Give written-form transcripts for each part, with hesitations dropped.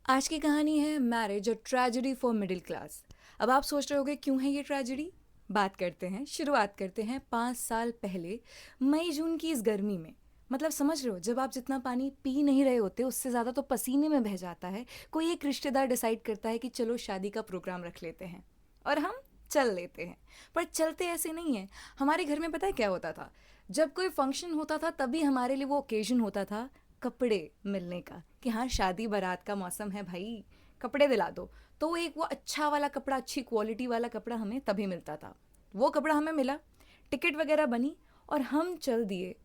आज की कहानी है marriage, a tragedy for middle class. अब आप सोच रहे होगे क्यों है ये ट्रेजेडी। बात करते हैं, शुरुआत करते हैं 5 साल पहले, मई जून की इस गर्मी में। मतलब समझ रहे हो, जब आप जितना पानी पी नहीं रहे होते उससे ज़्यादा तो पसीने में बह जाता है। कोई एक रिश्तेदार डिसाइड करता है कि चलो शादी का प्रोग्राम रख लेते हैं, और हम चल लेते हैं। पर चलते ऐसे नहीं है। हमारे घर में पता है क्या होता था? जब कोई फंक्शन होता था तभी हमारे लिए वो ओकेजन होता था कपड़े मिलने का, कि हाँ शादी बारात का मौसम है भाई, कपड़े दिला दो। तो वो एक वो अच्छा वाला कपड़ा, अच्छी क्वालिटी वाला कपड़ा हमें तभी मिलता था। वो कपड़ा हमें मिला, टिकट वगैरह बनी, और हम चल दिए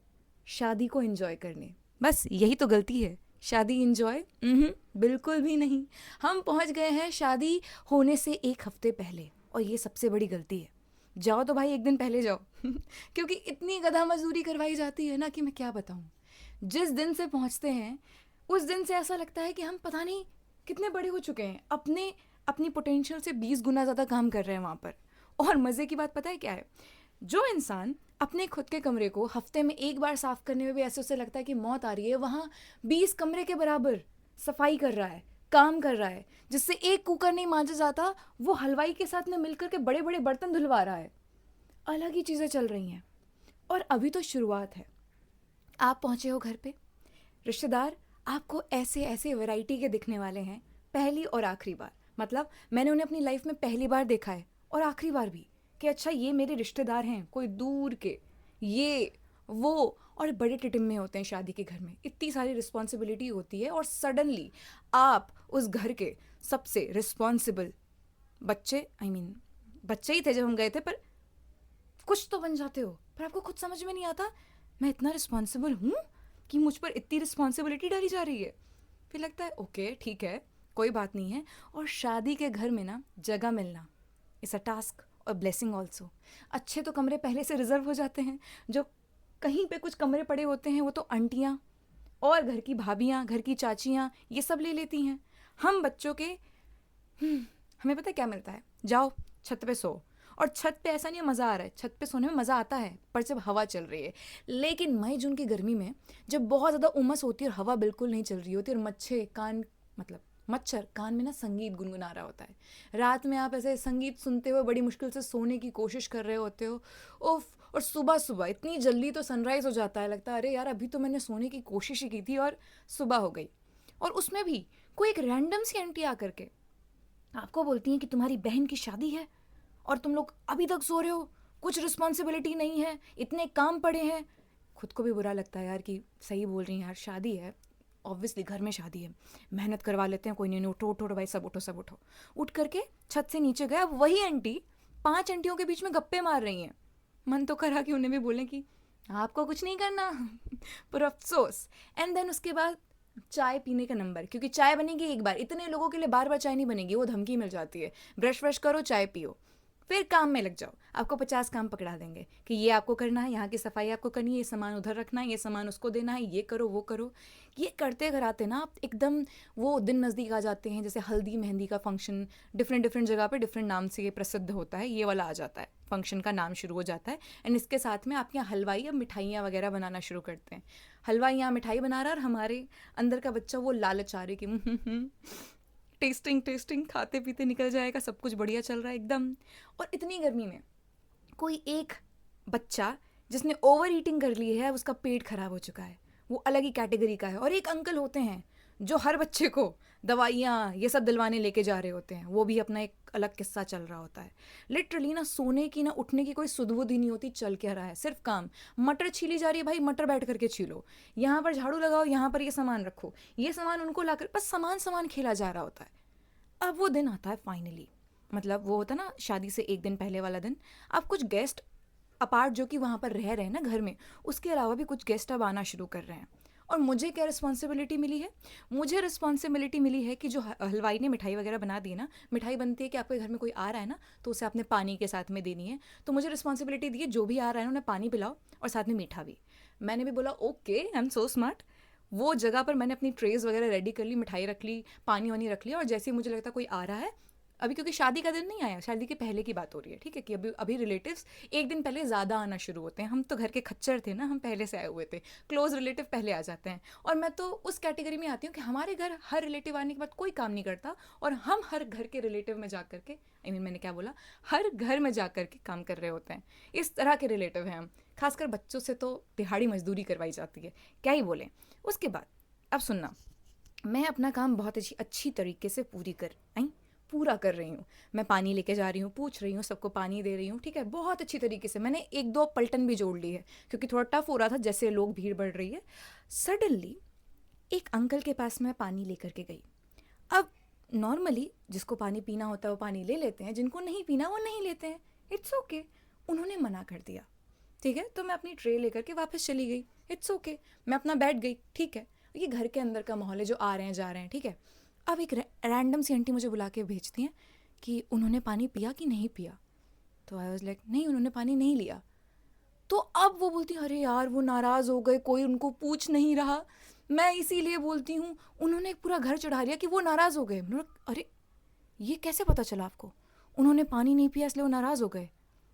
शादी को एंजॉय करने। बस यही तो गलती है। शादी एंजॉय बिल्कुल भी नहीं। हम पहुंच गए हैं शादी होने से एक हफ्ते पहले, और ये सबसे बड़ी गलती है। जाओ तो भाई एक दिन पहले जाओ क्योंकि इतनी गधा मजदूरी करवाई जाती है ना कि मैं क्या बताऊं। जिस दिन से पहुंचते हैं उस दिन से ऐसा लगता है कि हम पता नहीं कितने बड़े हो चुके हैं, अपने अपनी पोटेंशियल से 20 गुना ज़्यादा काम कर रहे हैं वहाँ पर। और मज़े की बात पता है क्या है? जो इंसान अपने खुद के कमरे को हफ्ते में एक बार साफ करने में भी ऐसे उसे लगता है कि मौत आ रही है, वहाँ 20 कमरे के बराबर सफाई कर रहा है, काम कर रहा है, जिससे एक कुकर नहीं मांजा जाता, वो हलवाई के साथ में मिलकर के बड़े बड़े बर्तन धुलवा रहा है। अलग ही चीज़ें चल रही हैं। और अभी तो शुरुआत है। आप पहुंचे हो घर पे, रिश्तेदार आपको ऐसे ऐसे वैरायटी के दिखने वाले हैं, पहली और आखिरी बार। मतलब मैंने उन्हें अपनी लाइफ में पहली बार देखा है और आखिरी बार भी, कि अच्छा ये मेरे रिश्तेदार हैं, कोई दूर के, ये वो। और बड़े टिटिम्मे होते हैं शादी के घर में, इतनी सारी रिस्पॉन्सिबिलिटी होती है, और सडनली आप उस घर के सबसे रिस्पॉन्सिबल बच्चे, बच्चे ही थे जब हम गए थे, पर कुछ तो बन जाते हो। पर आपको खुद समझ में नहीं आता मैं इतना रिस्पॉन्सिबल हूँ कि मुझ पर इतनी रिस्पॉन्सिबिलिटी डाली जा रही है। फिर लगता है ओके ठीक है, कोई बात नहीं है। और शादी के घर में ना जगह मिलना इज़ अ टास्क और ब्लेसिंग ऑल्सो। अच्छे तो कमरे पहले से रिजर्व हो जाते हैं। जो कहीं पे कुछ कमरे पड़े होते हैं वो तो आंटियाँ और घर की भाभियाँ, घर की चाचियाँ ये सब ले लेती हैं। हम बच्चों के हमें पता है क्या मिलता है? जाओ छत पे सो। और छत पे ऐसा नहीं है मज़ा आ रहा है, छत पे सोने में मज़ा आता है पर जब हवा चल रही है। लेकिन मई जून की गर्मी में जब बहुत ज़्यादा उमस होती है और हवा बिल्कुल नहीं चल रही होती, और मच्छर कान में ना संगीत गुनगुना रहा होता है। रात में आप ऐसे संगीत सुनते हुए बड़ी मुश्किल से सोने की कोशिश कर रहे होते हो। उफ। और सुबह सुबह इतनी जल्दी तो सनराइज़ हो जाता है, लगता है अरे यार अभी तो मैंने सोने की कोशिश ही की थी और सुबह हो गई। और उसमें भी कोई एक रैंडम सी आंटी आकर के आपको बोलती हैं कि तुम्हारी बहन की शादी है और तुम लोग अभी तक सो रहे हो, कुछ रिस्पॉन्सिबिलिटी नहीं है, इतने काम पड़े हैं। खुद को भी बुरा लगता है यार कि सही बोल रही हैं यार, शादी है, ऑब्वियसली घर में शादी है, मेहनत करवा लेते हैं, कोई नहीं, उठो उठो भाई, सब उठो सब उठो। उठ करके छत से नीचे गए, अब वही आंटी 5 आंटियों के बीच में गप्पे मार रही हैं। मन तो करा कि उन्हें भी बोलें कि आपको कुछ नहीं करना पर अफसोस। एंड देन उसके बाद चाय पीने का नंबर, क्योंकि चाय बनेगी एक बार, इतने लोगों के लिए बार बार चाय नहीं बनेगी, वो धमकी मिल जाती है। ब्रश व्रश करो, चाय पियो, फिर काम में लग जाओ। आपको 50 काम पकड़ा देंगे कि ये आपको करना है, यहाँ की सफाई आपको करनी है, ये सामान उधर रखना है, ये सामान उसको देना है, ये करो वो करो। ये करते कराते ना आप एकदम वो दिन नज़दीक आ जाते हैं, जैसे हल्दी मेहंदी का फंक्शन डिफरेंट डिफरेंट जगह पे डिफरेंट नाम से ये प्रसिद्ध होता है, ये वाला आ जाता है, फंक्शन का नाम शुरू हो जाता है। एंड इसके साथ में आपके यहाँ हलवाई अब मिठाइयाँ वगैरह बनाना शुरू करते हैं। हलवाई यहाँ मिठाई बना रहा है और हमारे अंदर का बच्चा वो लालच आ रही कि टेस्टिंग टेस्टिंग, खाते पीते निकल जाएगा, सब कुछ बढ़िया चल रहा है एकदम। और इतनी गर्मी में कोई एक बच्चा जिसने ओवर ईटिंग कर ली है, उसका पेट खराब हो चुका है, वो अलग ही कैटेगरी का है। और एक अंकल होते हैं जो हर बच्चे को दवाइयाँ ये सब दिलवाने लेके जा रहे होते हैं, वो भी अपना एक अलग किस्सा चल रहा होता है। लिटरली ना सोने की ना उठने की कोई सुध-बुध ही नहीं होती, चल क्या रहा है सिर्फ काम। मटर छीली जा रही है भाई, मटर बैठ करके छीलो, यहाँ पर झाड़ू लगाओ, यहाँ पर ये सामान रखो, ये सामान उनको लाकर, बस सामान सामान खेला जा रहा होता है। अब वो दिन आता है फाइनली, मतलब वो होता ना शादी से एक दिन पहले वाला दिन। अब कुछ गेस्ट अपार्ट जो कि वहाँ पर रह रहे हैं ना घर में, उसके अलावा भी कुछ गेस्ट अब आना शुरू कर रहे हैं। और मुझे क्या रिस्पॉन्सिबिलिटी मिली है? मुझे रिस्पॉन्सिबिलिटी मिली है कि जो हलवाई ने मिठाई वगैरह बना दी है ना, मिठाई बनती है कि आपके घर में कोई आ रहा है ना, तो उसे आपने पानी के साथ में देनी है। तो मुझे रिस्पॉन्सिबिलिटी दी है, जो भी आ रहा है ना उन्हें पानी पिलाओ और साथ में मीठा भी। मैंने भी बोला okay, I am so smart. वो जगह पर मैंने अपनी ट्रेज वगैरह रेडी कर ली, मिठाई रख ली, पानी वानी रख लिया, और जैसे ही मुझे लगता कोई आ रहा है, अभी क्योंकि शादी का दिन नहीं आया, शादी के पहले की बात हो रही है, ठीक है, कि अभी अभी रिलेटिव्स एक दिन पहले ज़्यादा आना शुरू होते हैं। हम तो घर के खच्चर थे ना, हम पहले से आए हुए थे, क्लोज रिलेटिव पहले आ जाते हैं। और मैं तो उस कैटेगरी में आती हूँ कि हमारे घर हर रिलेटिव आने के बाद कोई काम नहीं करता, और हम हर घर के रिलेटिव में जा करके, मैंने क्या बोला, हर घर में जा करके काम कर रहे होते हैं। इस तरह के रिलेटिव हैं हम। खासकर बच्चों से तो दिहाड़ी मजदूरी करवाई जाती है, क्या ही बोलें। उसके बाद अब सुनना, मैं अपना काम बहुत अच्छी तरीके से पूरा कर रही हूँ। मैं पानी लेके जा रही हूँ, पूछ रही हूँ, सबको पानी दे रही हूँ, ठीक है, बहुत अच्छी तरीके से। मैंने एक दो पलटन भी जोड़ ली है क्योंकि थोड़ा टफ हो रहा था, जैसे लोग भीड़ बढ़ रही है। सडनली एक अंकल के पास मैं पानी लेकर के गई। अब नॉर्मली जिसको पानी पीना होता है वो पानी ले लेते हैं, जिनको नहीं पीना वो नहीं लेते हैं, इट्स ओके। उन्होंने मना कर दिया, ठीक है, तो मैं अपनी ट्रे लेकर के वापस चली गई, इट्स ओके। मैं अपना बैठ गई, ठीक है, ये घर के अंदर का माहौल है, जो आ रहे हैं जा रहे हैं, ठीक है। अब एक रैंडम सी आंटी मुझे बुला के भेजती हैं कि उन्होंने पानी पिया कि नहीं पिया। तो आई वाज लाइक नहीं, उन्होंने पानी नहीं लिया। तो अब वो बोलती अरे यार वो नाराज़ हो गए, कोई उनको पूछ नहीं रहा। मैं इसीलिए बोलती हूँ, उन्होंने एक पूरा घर चढ़ा लिया कि वो नाराज़ हो गए। अरे ये कैसे पता चला आपको? उन्होंने पानी नहीं पिया इसलिए वो नाराज़ हो गए।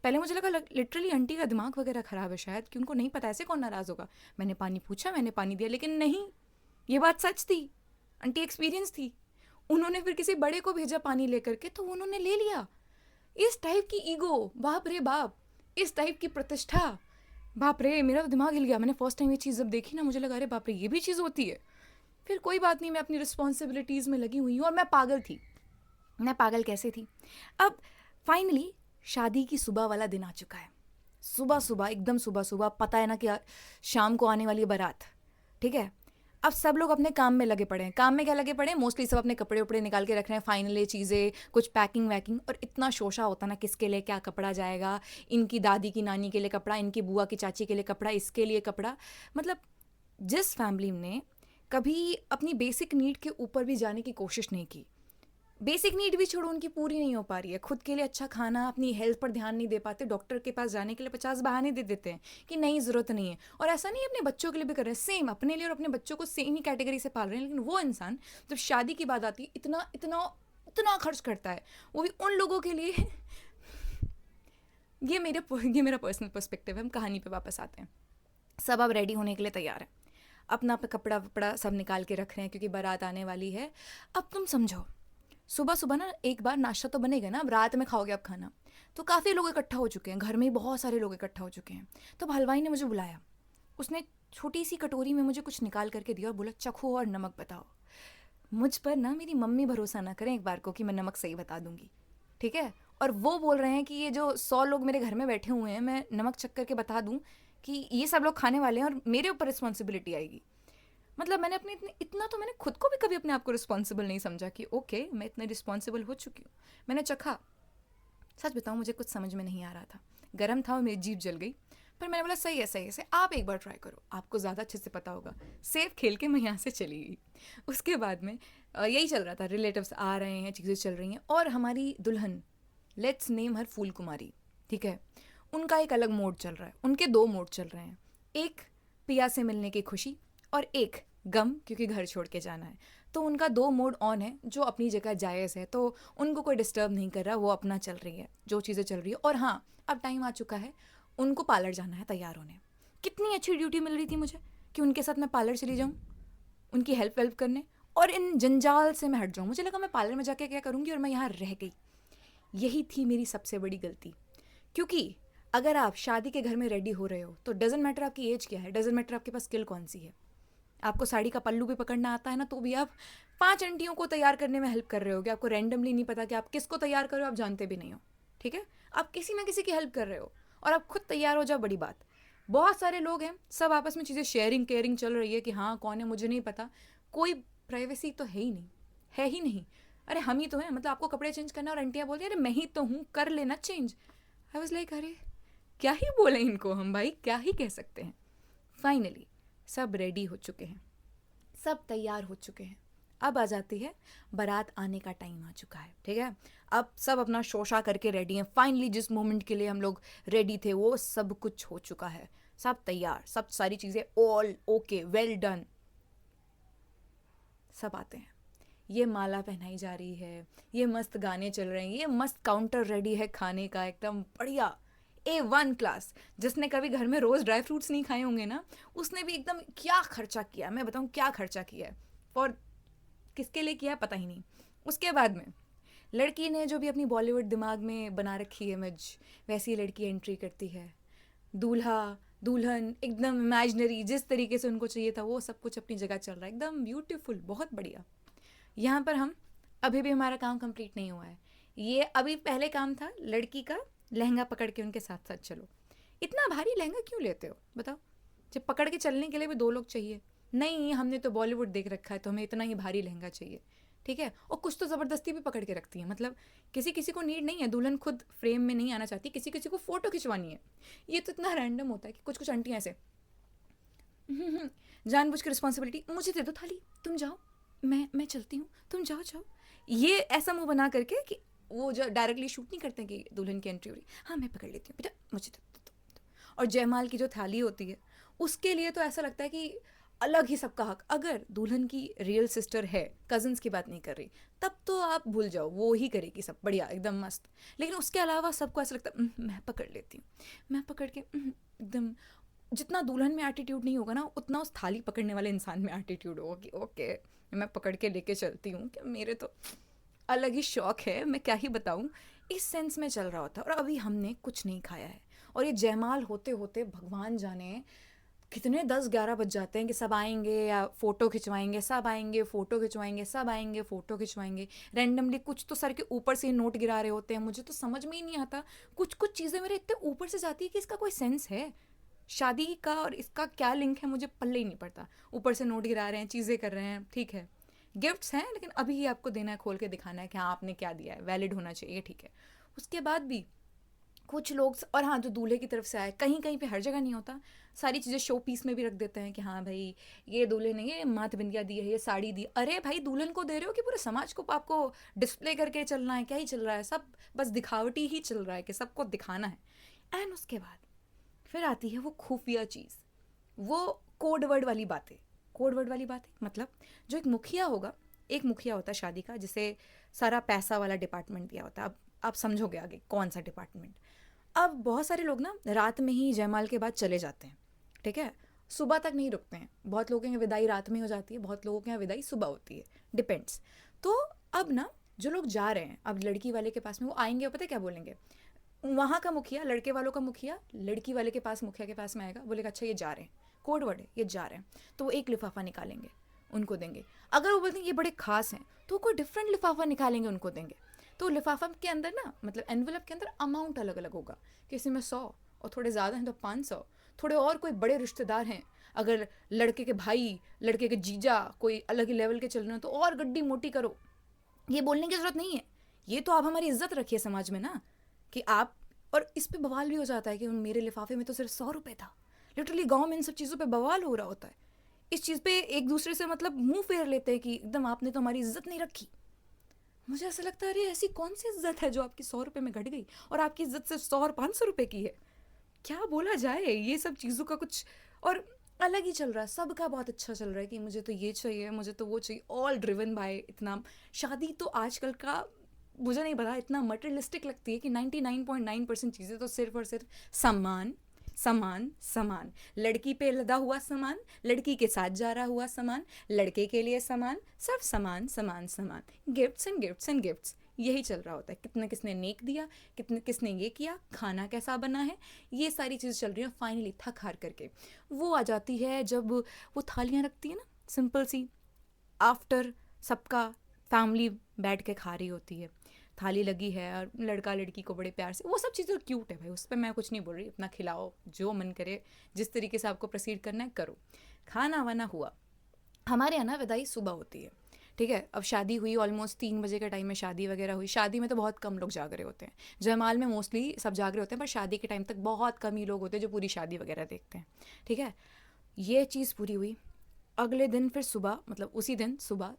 पहले मुझे लगा लिटरली आंटी का दिमाग वगैरह ख़राब है शायद, कि उनको नहीं पता ऐसे कौन नाराज़ होगा। मैंने पानी पूछा, मैंने पानी दिया, लेकिन नहीं, ये बात सच थी। आंटी एक्सपीरियंस थी। उन्होंने फिर किसी बड़े को भेजा पानी लेकर के, तो उन्होंने ले लिया। इस टाइप की ईगो, बाप रे बाप, इस टाइप की प्रतिष्ठा, बाप रे, मेरा तो दिमाग हिल गया। मैंने फर्स्ट टाइम ये चीज़ जब देखी ना, मुझे लगा अरे बाप रे, ये भी चीज़ होती है। फिर कोई बात नहीं, मैं अपनी रिस्पॉन्सिबिलिटीज़ में लगी हुई हूँ। और मैं पागल थी। मैं पागल कैसे थी? अब फाइनली शादी की सुबह वाला दिन आ चुका है। सुबह सुबह, एकदम सुबह सुबह, पता है ना कि शाम को आने वाली है बारात, ठीक है। अब सब लोग अपने काम में लगे पड़े हैं। काम में क्या लगे पड़े हैं? मोस्टली सब अपने कपड़े उपड़े निकाल के रख रहे हैं, फाइनल ये चीज़ें, कुछ पैकिंग वैकिंग। और इतना शोशा होता ना, किसके लिए क्या कपड़ा जाएगा, इनकी दादी की नानी के लिए कपड़ा, इनकी बुआ की चाची के लिए कपड़ा, इसके लिए कपड़ा। मतलब जिस फैमिली ने कभी अपनी बेसिक नीड के ऊपर भी जाने की कोशिश नहीं की, बेसिक नीड भी छोड़ो, उनकी पूरी नहीं हो पा रही है, खुद के लिए अच्छा खाना, अपनी हेल्थ पर ध्यान नहीं दे पाते, डॉक्टर के पास जाने के लिए 50 बहाने दे देते हैं कि नहीं ज़रूरत नहीं है। और ऐसा नहीं, अपने बच्चों के लिए भी कर रहे हैं सेम, अपने लिए और अपने बच्चों को सेम ही कैटेगरी से पाल रहे हैं। लेकिन वो इंसान जब शादी की बात आती है, इतना इतना इतना खर्च करता है, वो भी उन लोगों के लिए। ये मेरा पर्सनल पर्सपेक्टिव है। हम कहानी पे वापस आते हैं। सब अब रेडी होने के लिए तैयार हैं, अपना कपड़ा वपड़ा सब निकाल के रख रहे हैं क्योंकि बारात आने वाली है। अब तुम समझो, सुबह सुबह ना एक बार नाश्ता तो बनेगा ना, अब रात में खाओगे आप खाना, तो काफ़ी लोग इकट्ठा हो चुके हैं, घर में ही बहुत सारे लोग इकट्ठा हो चुके हैं। तो अब हलवाई ने मुझे बुलाया, उसने छोटी सी कटोरी में मुझे कुछ निकाल करके दिया और बोला चखो और नमक बताओ। मुझ पर ना मेरी मम्मी भरोसा ना करें एक बार को कि मैं नमक सही बता दूंगी, ठीक है। और वो बोल रहे हैं कि ये जो 100 लोग मेरे घर में बैठे हुए हैं, मैं नमक चख करके बता दूं कि ये सब लोग खाने वाले हैं और मेरे ऊपर रिस्पॉन्सिबिलिटी आएगी। मतलब मैंने अपने इतना तो मैंने खुद को भी कभी अपने आप को रिस्पॉन्सिबल नहीं समझा कि ओके मैं इतने रिस्पॉन्सिबल हो चुकी हूँ। मैंने चखा, सच बताऊँ मुझे कुछ समझ में नहीं आ रहा था, गर्म था और मेरी जीभ जल गई। पर मैंने बोला सही है, सही है, सही, आप एक बार ट्राई करो, आपको ज़्यादा अच्छे से पता होगा। सेफ खेल के मैं यहाँ से चली गई। उसके बाद में यही चल रहा था, रिलेटिव्स आ रहे हैं, चीज़ें चल रही हैं, और हमारी दुल्हन, लेट्स नेम हर फूल कुमारी, ठीक है, उनका एक अलग मोड चल रहा है। उनके 2 मोड चल रहे हैं, एक पिया से मिलने की खुशी और एक गम क्योंकि घर छोड़ के जाना है। तो उनका 2 मोड ऑन है, जो अपनी जगह जायज़ है, तो उनको कोई डिस्टर्ब नहीं कर रहा, वो अपना चल रही है जो चीज़ें चल रही है। और हाँ, अब टाइम आ चुका है, उनको पार्लर जाना है तैयार होने। कितनी अच्छी ड्यूटी मिल रही थी मुझे कि उनके साथ मैं पार्लर चली जाऊँ, उनकी हेल्प वेल्प करने, और इन जंजाल से मैं हट जाऊँ। मुझे लगा मैं पार्लर में जाके क्या करूँगी, और मैं यहाँ रह गई। यही थी मेरी सबसे बड़ी गलती। क्योंकि अगर आप शादी के घर में रेडी हो रहे हो तो डजेंट मैटर आपकी एज क्या है, डजेंट मैटर आपके पास स्किल कौन सी है। आपको साड़ी का पल्लू भी पकड़ना आता है ना, तो भी आप 5 आंटियों को तैयार करने में हेल्प कर रहे हो कि आपको रैंडमली नहीं पता कि आप किसको तैयार कर रहे हो, आप जानते भी नहीं हो, ठीक है। आप किसी ना किसी की हेल्प कर रहे हो और आप खुद तैयार हो जाओ, बड़ी बात। बहुत सारे लोग हैं, सब आपस में चीज़ें शेयरिंग केयरिंग चल रही है कि हाँ कौन है मुझे नहीं पता, कोई प्राइवेसी तो है ही नहीं, है ही नहीं। अरे हम ही तो हैं, मतलब आपको कपड़े चेंज करना और आंटियाँ बोलती हैं अरे मैं ही तो हूँ, कर लेना चेंज। आई वाज लाइक अरे क्या ही बोले इनको हम, भाई क्या ही कह सकते हैं। फाइनली सब रेडी हो चुके हैं, सब तैयार हो चुके हैं। अब आ जाती है बारात आने का टाइम आ चुका है, ठीक है। अब सब अपना शोशा करके रेडी हैं। फाइनली जिस मोमेंट के लिए हम लोग रेडी थे वो सब कुछ हो चुका है, सब तैयार, सब सारी चीज़ें ऑल ओके, वेल डन। सब आते हैं, ये माला पहनाई जा रही है, ये मस्त गाने चल रहे हैं, ये मस्त काउंटर रेडी है खाने का एकदम बढ़िया A1 क्लास। जिसने कभी घर में रोज़ ड्राई फ्रूट्स नहीं खाए होंगे ना, उसने भी एकदम क्या खर्चा किया, मैं बताऊँ क्या खर्चा किया है, फॉर किसके लिए किया है पता ही नहीं। उसके बाद में लड़की ने जो भी अपनी बॉलीवुड दिमाग में बना रखी है इमेज, वैसी लड़की एंट्री करती है। दूल्हा दुल्हन एकदम इमेजिनरी, जिस तरीके से उनको चाहिए था वो सब कुछ अपनी जगह चल रहा है, एकदम ब्यूटीफुल, बहुत बढ़िया। यहाँ पर हम अभी भी हमारा काम कंप्लीट नहीं हुआ है। ये अभी पहले काम था लड़की का लहंगा पकड़ के उनके साथ साथ चलो। इतना भारी लहंगा क्यों लेते हो बताओ, जब पकड़ के चलने के लिए भी दो लोग चाहिए। नहीं, हमने तो बॉलीवुड देख रखा है तो हमें इतना ही भारी लहंगा चाहिए, ठीक है। और कुछ तो ज़बरदस्ती भी पकड़ के रखती है, मतलब किसी किसी को नीड नहीं है, दुल्हन खुद फ्रेम में नहीं आना चाहती, किसी किसी को फ़ोटो खिंचवानी है। ये तो इतना रैंडम होता है कि कुछ कुछ आंटियाँ ऐसे जानबूझ के रिस्पॉन्सिबिलिटी, मुझे दे दो थाली, तुम जाओ, मैं चलती हूँ, तुम जाओ जाओ। ये ऐसा मुंह बना करके कि वो जो डायरेक्टली शूट नहीं करते कि दुल्हन की एंट्री हो रही, हाँ मैं पकड़ लेती हूँ बेटा, मुझे दो। और जयमाल की जो थाली होती है उसके लिए तो ऐसा लगता है कि अलग ही सबका हक। अगर दुल्हन की रियल सिस्टर है, कजन्स की बात नहीं कर रही, तब तो आप भूल जाओ, वो ही करेगी सब बढ़िया एकदम मस्त। लेकिन उसके अलावा सबको ऐसा लगता है मैं पकड़ लेती हूँ, मैं पकड़ के एकदम। जितना दुल्हन में एटीट्यूड नहीं होगा ना, उतना उस थाली पकड़ने वाले इंसान में एटीट्यूड होगा कि ओके मैं पकड़ के लेके चलती हूँ, कि मेरे तो अलग ही शौक है, मैं क्या ही बताऊँ। इस सेंस में चल रहा होता है। और अभी हमने कुछ नहीं खाया है, और ये जयमाल होते होते भगवान जाने कितने 10-11 बज जाते हैं कि सब आएंगे या फ़ोटो खिंचवाएंगे, सब आएंगे फ़ोटो खिंचवाएंगे, सब आएंगे फ़ोटो खिंचवाएंगे। रैंडमली कुछ तो सर के ऊपर से ही नोट गिरा रहे होते हैं, मुझे तो समझ में ही नहीं आता। कुछ कुछ चीज़ें मेरे इतने ऊपर से जाती है कि इसका कोई सेंस है, शादी का और इसका क्या लिंक है मुझे पल्ले ही नहीं पड़ता। ऊपर से नोट गिरा रहे हैं, चीज़ें कर रहे हैं, ठीक है गिफ्ट्स हैं, लेकिन अभी ही आपको देना है, खोल के दिखाना है कि हाँ आपने क्या दिया है, वैलिड होना चाहिए, ठीक है। उसके बाद भी कुछ लोग, और हाँ जो दूल्हे की तरफ से आए, कहीं कहीं पे हर जगह नहीं होता, सारी चीज़ें शो पीस में भी रख देते हैं कि हाँ भाई ये दूल्हे ने ये माथ बिंदिया दी है, ये साड़ी दी। अरे भाई दुल्हन को दे रहे हो कि पूरे समाज को आपको डिस्प्ले करके चलना है, क्या ही चल रहा है, सब बस दिखावटी ही चल रहा है कि सबको दिखाना है। एंड उसके बाद फिर आती है वो खुफिया चीज़, वो कोड वर्ड वाली बातें। कोड वर्ड वाली बातें मतलब जो एक मुखिया होगा, एक मुखिया होता है शादी का, जिसे सारा पैसा वाला डिपार्टमेंट दिया होता है। अब आप समझोगे आगे कौन सा डिपार्टमेंट। अब बहुत सारे लोग ना रात में ही जयमाल के बाद चले जाते हैं, ठीक है, सुबह तक नहीं रुकते हैं। बहुत लोगों के यहाँ विदाई रात में हो जाती है, बहुत लोगों के यहाँ विदाई सुबह होती है, डिपेंड्स। तो अब ना जो लोग जा रहे हैं अब लड़की वाले के पास में, वो आएंगे, पता है क्या बोलेंगे, वहाँ का मुखिया, लड़के वालों का मुखिया लड़की वाले के पास, मुखिया के पास में आएगा, बोलेगा अच्छा ये जा रहे हैं, कोड वर्ड है ये जा रहे हैं, तो वो एक लिफाफा निकालेंगे उनको देंगे। अगर वो बोलते हैं ये बड़े खास हैं तो कोई डिफरेंट लिफाफा निकालेंगे उनको देंगे। तो लिफाफा के अंदर ना, मतलब एनवेलप के अंदर अमाउंट अलग अलग होगा, किसी में 100, और थोड़े ज़्यादा हैं तो 500, थोड़े और कोई बड़े रिश्तेदार हैं, अगर लड़के के भाई, लड़के के जीजा कोई अलग ही लेवल के चल रहे हैं तो और गड्डी मोटी करो। ये बोलने की ज़रूरत नहीं है, ये तो आप हमारी इज्जत रखिए समाज में ना, कि आप। और इस पे बवाल भी हो जाता है कि मेरे लिफाफे में तो सिर्फ 100 रुपये था। लिटरली गांव में इन सब चीज़ों पे बवाल हो रहा होता है। इस चीज़ पे एक दूसरे से मतलब मुंह फेर लेते हैं कि एकदम आपने तो हमारी इज्जत नहीं रखी। मुझे ऐसा लगता है अरे ऐसी कौन सी इज्जत है जो आपकी 100 रुपये में घट गई, और आपकी इज्जत सिर्फ 100 और 500 रुपये की है। क्या बोला जाए, ये सब चीज़ों का कुछ और अलग ही चल रहा है, सबका बहुत अच्छा चल रहा है कि मुझे तो ये चाहिए, मुझे तो वो चाहिए, ऑल ड्रिवन बाय इतना। शादी तो आजकल का मुझे नहीं पता, इतना मटेरियलिस्टिक लगती है कि 99.9% चीज़ें तो सिर्फ और सिर्फ सामान, सामान, सामान, लड़की पे लदा हुआ सामान, लड़की के साथ जा रहा हुआ सामान, लड़के के लिए सामान, सब सामान सामान सामान, gifts and gifts and gifts, यही चल रहा होता है। कितने किसने नेक दिया, कितने किसने ये किया, खाना कैसा बना है, ये सारी चीज़ें चल रही हैं। फाइनली थक हार करके वो आ जाती है जब वो थालियाँ रखती है ना, सिंपल सी, आफ्टर सबका फैमिली बैठ के खा रही होती है, थाली लगी है और लड़का लड़की को बड़े प्यार से, वो सब चीज़ें क्यूट है भाई, उस पर मैं कुछ नहीं बोल रही, अपना खिलाओ जो मन करे, जिस तरीके से आपको प्रोसीड करना है करो। खाना वाना हुआ। हमारे यहाँ ना विदाई सुबह होती है, ठीक है। अब शादी हुई ऑलमोस्ट 3 बजे के टाइम में शादी वगैरह हुई। शादी में तो बहुत कम लोग जाग रहे होते हैं, जयमाल में मोस्टली सब जाग रहे होते हैं, पर शादी के टाइम तक बहुत कम ही लोग होते हैं जो पूरी शादी वगैरह देखते हैं, ठीक है। ये चीज़ पूरी हुई। अगले दिन फिर सुबह, मतलब उसी दिन सुबह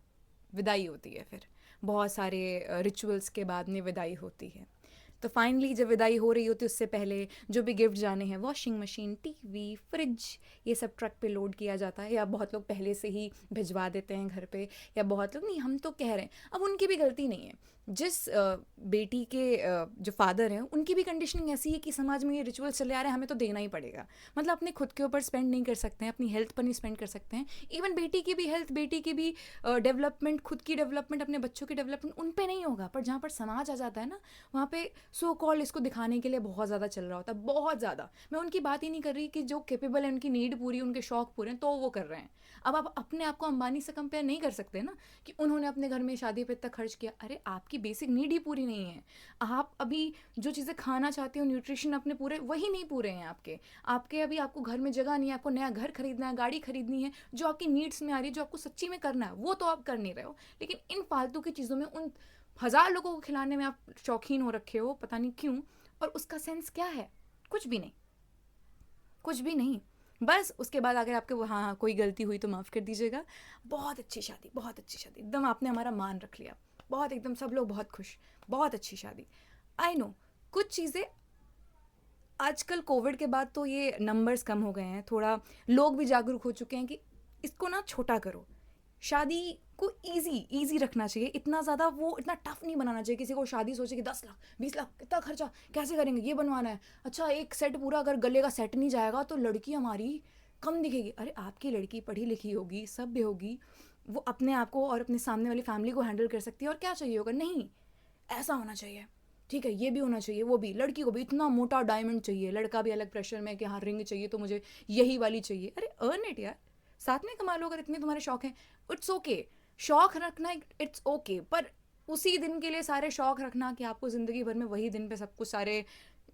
विदाई होती है। फिर बहुत सारे रिचुअल्स के बाद में विदाई होती है। तो फाइनली जब विदाई हो रही होती उससे पहले जो भी गिफ्ट जाने हैं, वॉशिंग मशीन, टीवी, फ्रिज, ये सब ट्रक पे लोड किया जाता है, या बहुत लोग पहले से ही भिजवा देते हैं घर पे, या बहुत लोग नहीं, हम तो कह रहे हैं। अब उनकी भी गलती नहीं है। जिस बेटी के जो फादर हैं उनकी भी कंडीशनिंग ऐसी है कि समाज में ये रिचुअल चले आ रहे हैं, हमें तो देना ही पड़ेगा। मतलब अपने खुद के ऊपर स्पेंड नहीं कर सकते हैं, अपनी हेल्थ पर नहीं स्पेंड कर सकते हैं। इवन बेटी की भी हेल्थ, बेटी की भी डेवलपमेंट, खुद की डेवलपमेंट, अपने बच्चों की डेवलपमेंट उन पे नहीं होगा। पर जहाँ पर समाज आ जाता है ना, वहाँ पे सो कॉल इसको दिखाने के लिए बहुत ज़्यादा चल रहा होता है, बहुत ज़्यादा। मैं उनकी बात ही नहीं कर रही कि जो कैपेबल है, उनकी नीड पूरी, उनके शौक पूरे हैं, तो वो कर रहे हैं। अब आप अपने आप को अंबानी से कंपेयर नहीं कर सकते ना, कि उन्होंने अपने घर में शादी पे इतना खर्च किया। अरे आपकी बेसिक नीड ही पूरी नहीं है। आप अभी जो चीज़ें खाना चाहते हो, न्यूट्रिशन अपने पूरे, वही नहीं पूरे हैं आपके। आपके अभी आपको घर में जगह नहीं है, आपको नया घर खरीदना है, गाड़ी खरीदनी है, जो आपकी नीड्स में आ रही है, जो आपको सच्ची में करना है, वो तो आप कर नहीं रहे हो। लेकिन इन फालतू की चीज़ों में, उन हज़ार लोगों को खिलाने में आप शौकीन हो रखे हो, पता नहीं क्यों। और उसका सेंस क्या है? कुछ भी नहीं, कुछ भी नहीं। बस उसके बाद अगर आपके वहाँ कोई गलती हुई तो माफ़ कर दीजिएगा। बहुत अच्छी शादी, बहुत अच्छी शादी, एकदम आपने हमारा मान रख लिया, बहुत, एकदम सब लोग बहुत खुश, बहुत अच्छी शादी। आई नो कुछ चीज़ें आजकल कोविड के बाद तो ये नंबर्स कम हो गए हैं, थोड़ा लोग भी जागरूक हो चुके हैं कि इसको ना छोटा करो। शादी को इजी इजी रखना चाहिए, इतना ज़्यादा वो इतना टफ नहीं बनाना चाहिए। किसी को शादी सोचे कि 10 लाख 20 लाख कितना खर्चा, कैसे करेंगे, ये बनवाना है, अच्छा एक सेट पूरा, अगर गले का सेट नहीं जाएगा तो लड़की हमारी कम दिखेगी। अरे आपकी लड़की पढ़ी लिखी होगी, सभ्य होगी, वो अपने आप को और अपने सामने वाली फैमिली को हैंडल कर सकती है। और क्या चाहिए होगा? नहीं, ऐसा होना चाहिए, ठीक है, ये भी होना चाहिए, वो भी, लड़की को भी इतना मोटा डायमंड चाहिए, लड़का भी अलग प्रेशर में कि हाँ रिंग चाहिए तो मुझे यही वाली चाहिए। अरे अर्न इट यार, साथ में कमा लो अगर इतने तुम्हारे शौक हैं। इट्स ओके, शौक रखना, इट्स ओके, पर उसी दिन के लिए सारे शौक रखना कि आपको ज़िंदगी भर में वही दिन पे सब कुछ सारे,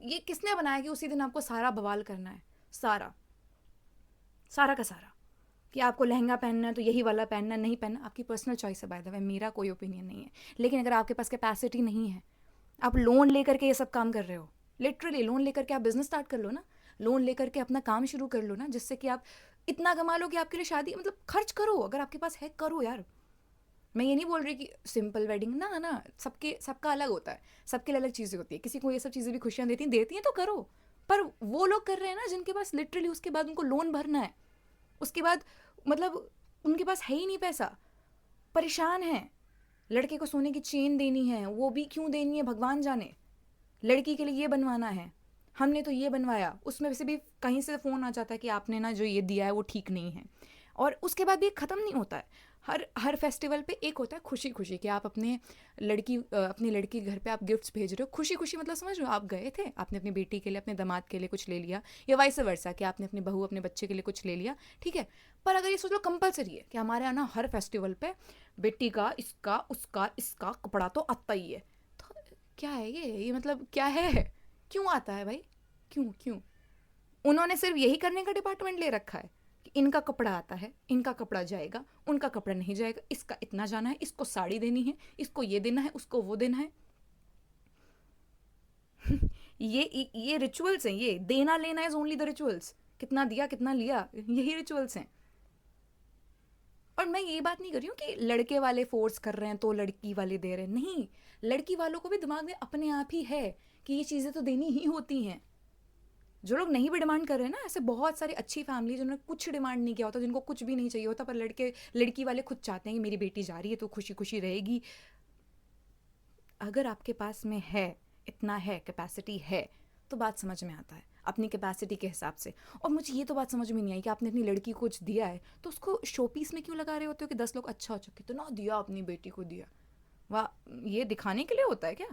ये किसने बनाया कि उसी दिन आपको सारा बवाल करना है? सारा, सारा का सारा, कि आपको लहंगा पहनना है तो यही वाला पहनना, नहीं पहनना आपकी पर्सनल चॉइस है, बाय द वे, मेरा कोई ओपिनियन नहीं है। लेकिन अगर आपके पास कैपेसिटी नहीं है, आप लोन लेकर के ये सब काम कर रहे हो, लिटरली लोन लेकर के आप बिजनेस स्टार्ट कर लो ना, लोन लेकर के अपना काम शुरू कर लो ना, जिससे कि आप इतना कमा लो कि आपके लिए शादी, मतलब खर्च करो, अगर आपके पास है करो यार। मैं ये नहीं बोल रही कि सिंपल वेडिंग ना ना, सबके सबका अलग होता है, सबके लिए अलग चीज़ें होती है, किसी को ये सब चीज़ें भी खुशियाँ देती हैं तो करो। पर वो लोग कर रहे हैं ना जिनके पास लिटरली उसके बाद उनको लोन भरना है, उसके बाद मतलब उनके पास है ही नहीं पैसा, परेशान हैं। लड़के को सोने की चेन देनी है, वो भी क्यों देनी है भगवान जाने, लड़की के लिए ये बनवाना है, हमने तो ये बनवाया, उसमें से भी कहीं से फ़ोन आ जाता है कि आपने ना जो ये दिया है वो ठीक नहीं है। और उसके बाद भी ख़त्म नहीं होता है। हर हर फेस्टिवल पे एक होता है खुशी खुशी कि आप अपने अपनी लड़की के घर पे आप गिफ्ट्स भेज रहे हो, खुशी खुशी, मतलब समझ रहे हो, आप गए थे, आपने अपनी बेटी के लिए, अपने दामाद के लिए कुछ ले लिया, या वाइस वर्सा कि आपने अपनी बहू अपने बच्चे के लिए कुछ ले लिया, ठीक है। पर अगर ये सोच लो कंपलसरी है कि हमारे यहाँ ना हर फेस्टिवल पे बेटी का इसका उसका इसका कपड़ा तो आता ही है, तो क्या है ये मतलब क्या है? क्यों आता है भाई? क्यों क्यों? उन्होंने सिर्फ यही करने का डिपार्टमेंट ले रखा है कि इनका कपड़ा आता है, इनका कपड़ा जाएगा, उनका कपड़ा नहीं जाएगा, इसका इतना जाना है, इसको साड़ी देनी है, इसको ये देना है, उसको वो देना है। ये रिचुअल्स हैं, ये देना लेना इज ओनली द रिचुअल्स, कितना दिया कितना लिया, यही रिचुअल्स हैं। और मैं ये बात नहीं कर रही हूँ कि लड़के वाले फोर्स कर रहे हैं तो लड़की वाले दे रहे हैं, नहीं, लड़की वालों को भी दिमाग में अपने आप ही है कि ये चीज़ें तो देनी ही होती हैं। जो लोग नहीं भी डिमांड कर रहे हैं ना, ऐसे बहुत सारी अच्छी फैमिली जिन्होंने कुछ डिमांड नहीं किया होता, जिनको कुछ भी नहीं चाहिए होता, पर लड़की वाले खुद चाहते हैं कि मेरी बेटी जा रही है तो खुशी खुशी रहेगी। अगर आपके पास में है, इतना है, कैपेसिटी है, तो बात समझ में आता है अपनी कैपेसिटी के हिसाब से। और मुझे ये तो बात समझ में नहीं आई कि आपने अपनी लड़की को कुछ दिया है तो उसको शो पीस में क्यों लगा रहे होते हो कि 10 लोग अच्छा हो चुके तो ना दिया, अपनी बेटी को दिया, वाह, ये दिखाने के लिए होता है क्या?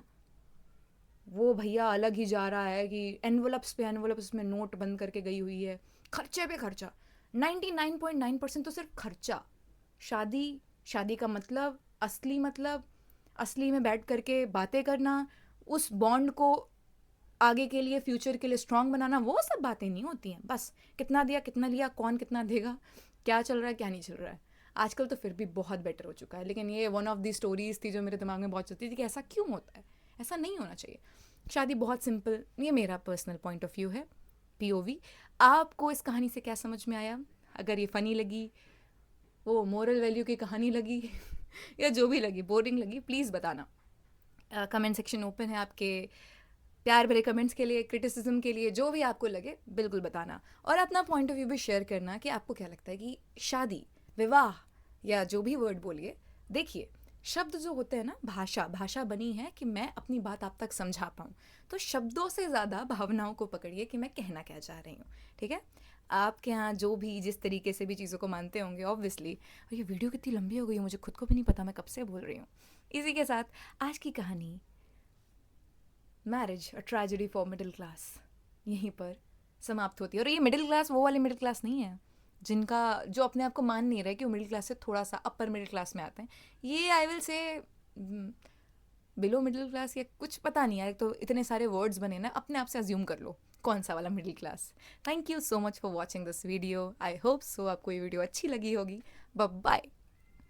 वो भैया अलग ही जा रहा है कि एनवलप्स पे एनवलप्स में नोट बंद करके गई हुई है, खर्चे पे खर्चा, 99.9% तो सिर्फ खर्चा। शादी, शादी का मतलब, असली मतलब, असली में बैठ करके बातें करना, उस बॉन्ड को आगे के लिए, फ्यूचर के लिए स्ट्रांग बनाना, वो सब बातें नहीं होती हैं। बस कितना दिया कितना लिया, कौन कितना देगा, क्या चल रहा है क्या नहीं चल रहा है। आजकल तो फिर भी बहुत बेटर हो चुका है, लेकिन ये वन ऑफ दी स्टोरीज थी जो मेरे दिमाग में बहुत चलती थी कि ऐसा क्यों होता है, ऐसा नहीं होना चाहिए। शादी बहुत सिंपल, ये मेरा पर्सनल पॉइंट ऑफ व्यू है, पीओवी। आपको इस कहानी से क्या समझ में आया? अगर ये फ़नी लगी, वो मोरल वैल्यू की कहानी लगी या जो भी लगी, बोरिंग लगी, प्लीज़ बताना। कमेंट सेक्शन ओपन है आपके प्यार भरे कमेंट्स के लिए, क्रिटिसिज्म के लिए, जो भी आपको लगे बिल्कुल बताना, और अपना पॉइंट ऑफ व्यू भी शेयर करना कि आपको क्या लगता है कि शादी, विवाह या जो भी वर्ड बोलिए, देखिए शब्द जो होते हैं ना, भाषा भाषा बनी है कि मैं अपनी बात आप तक समझा पाऊँ, तो शब्दों से ज़्यादा भावनाओं को पकड़िए कि मैं कहना क्या चाह रही हूँ। ठीक है, आपके यहाँ जो भी जिस तरीके से भी चीज़ों को मानते होंगे ऑब्वियसली। और ये वीडियो कितनी लंबी हो गई है, मुझे खुद को भी नहीं पता मैं कब से बोल रही हूँ। इसी के साथ आज की कहानी marriage a tragedy for middle class यहीं पर समाप्त होती है। और ये मिडिल क्लास वो वाले मिडिल क्लास नहीं है जिनका, जो अपने आप को मान नहीं रहे कि वो मिडिल क्लास से थोड़ा सा अपर मिडिल क्लास में आते हैं। ये I will say below middle class या कुछ पता नहीं यार, तो इतने सारे वर्ड्स बने ना, अपने आप से अज्यूम कर लो कौन सा वाला middle class. Thank you so much for watching this video, I hope so आपको ये वीडियो अच्छी लगी होगी। Bye bye.